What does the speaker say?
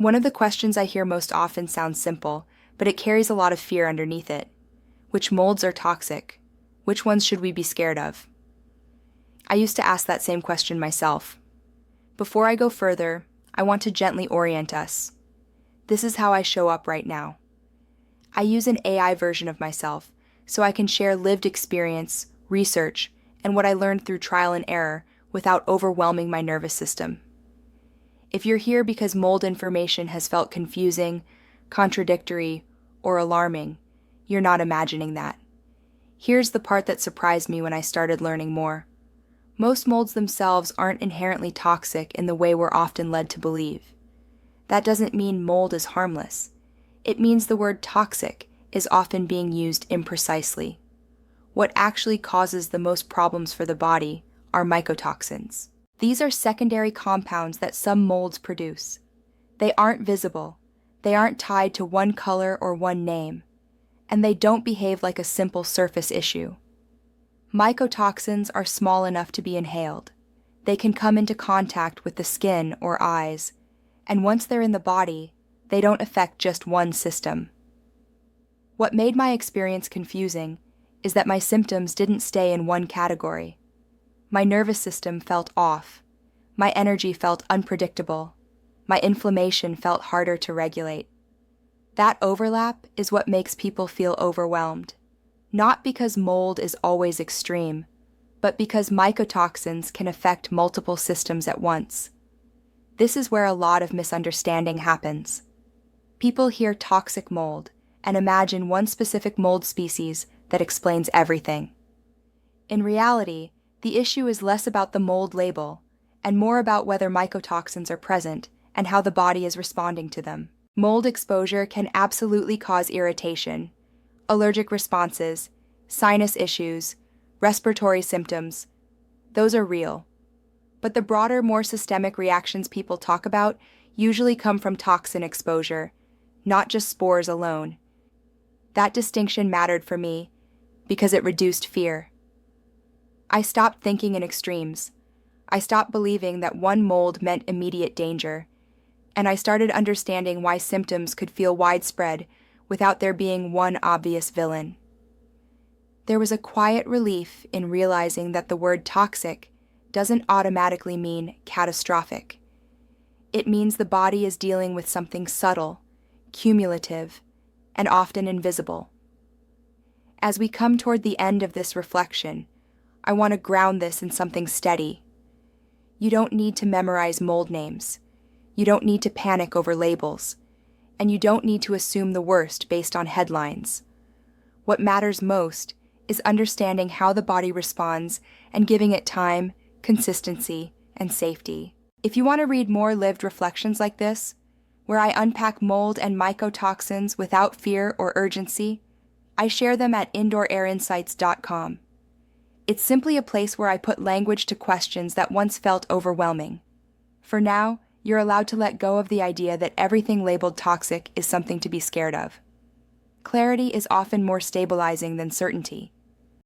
One of the questions I hear most often sounds simple, but it carries a lot of fear underneath it. Which molds are toxic? Which ones should we be scared of? I used to ask that same question myself. Before I go further, I want to gently orient us. This is how I show up right now. I use an AI version of myself so I can share lived experience, research, and what I learned through trial and error without overwhelming my nervous system. If you're here because mold information has felt confusing, contradictory, or alarming, you're not imagining that. Here's the part that surprised me when I started learning more. Most molds themselves aren't inherently toxic in the way we're often led to believe. That doesn't mean mold is harmless. It means the word toxic is often being used imprecisely. What actually causes the most problems for the body are mycotoxins. These are secondary compounds that some molds produce. They aren't visible, they aren't tied to one color or one name, and they don't behave like a simple surface issue. Mycotoxins are small enough to be inhaled. They can come into contact with the skin or eyes, and once they're in the body, they don't affect just one system. What made my experience confusing is that my symptoms didn't stay in one category. My nervous system felt off. My energy felt unpredictable. My inflammation felt harder to regulate. That overlap is what makes people feel overwhelmed. Not because mold is always extreme, but because mycotoxins can affect multiple systems at once. This is where a lot of misunderstanding happens. People hear toxic mold and imagine one specific mold species that explains everything. In reality, the issue is less about the mold label and more about whether mycotoxins are present and how the body is responding to them. Mold exposure can absolutely cause irritation, allergic responses, sinus issues, respiratory symptoms. Those are real. But the broader, more systemic reactions people talk about usually come from toxin exposure, not just spores alone. That distinction mattered for me because it reduced fear. I stopped thinking in extremes. I stopped believing that one mold meant immediate danger, and I started understanding why symptoms could feel widespread without there being one obvious villain. There was a quiet relief in realizing that the word toxic doesn't automatically mean catastrophic. It means the body is dealing with something subtle, cumulative, and often invisible. As we come toward the end of this reflection, I want to ground this in something steady. You don't need to memorize mold names. You don't need to panic over labels. And you don't need to assume the worst based on headlines. What matters most is understanding how the body responds and giving it time, consistency, and safety. If you want to read more lived reflections like this, where I unpack mold and mycotoxins without fear or urgency, I share them at indoorairinsights.com. It's simply a place where I put language to questions that once felt overwhelming. For now, you're allowed to let go of the idea that everything labeled toxic is something to be scared of. Clarity is often more stabilizing than certainty,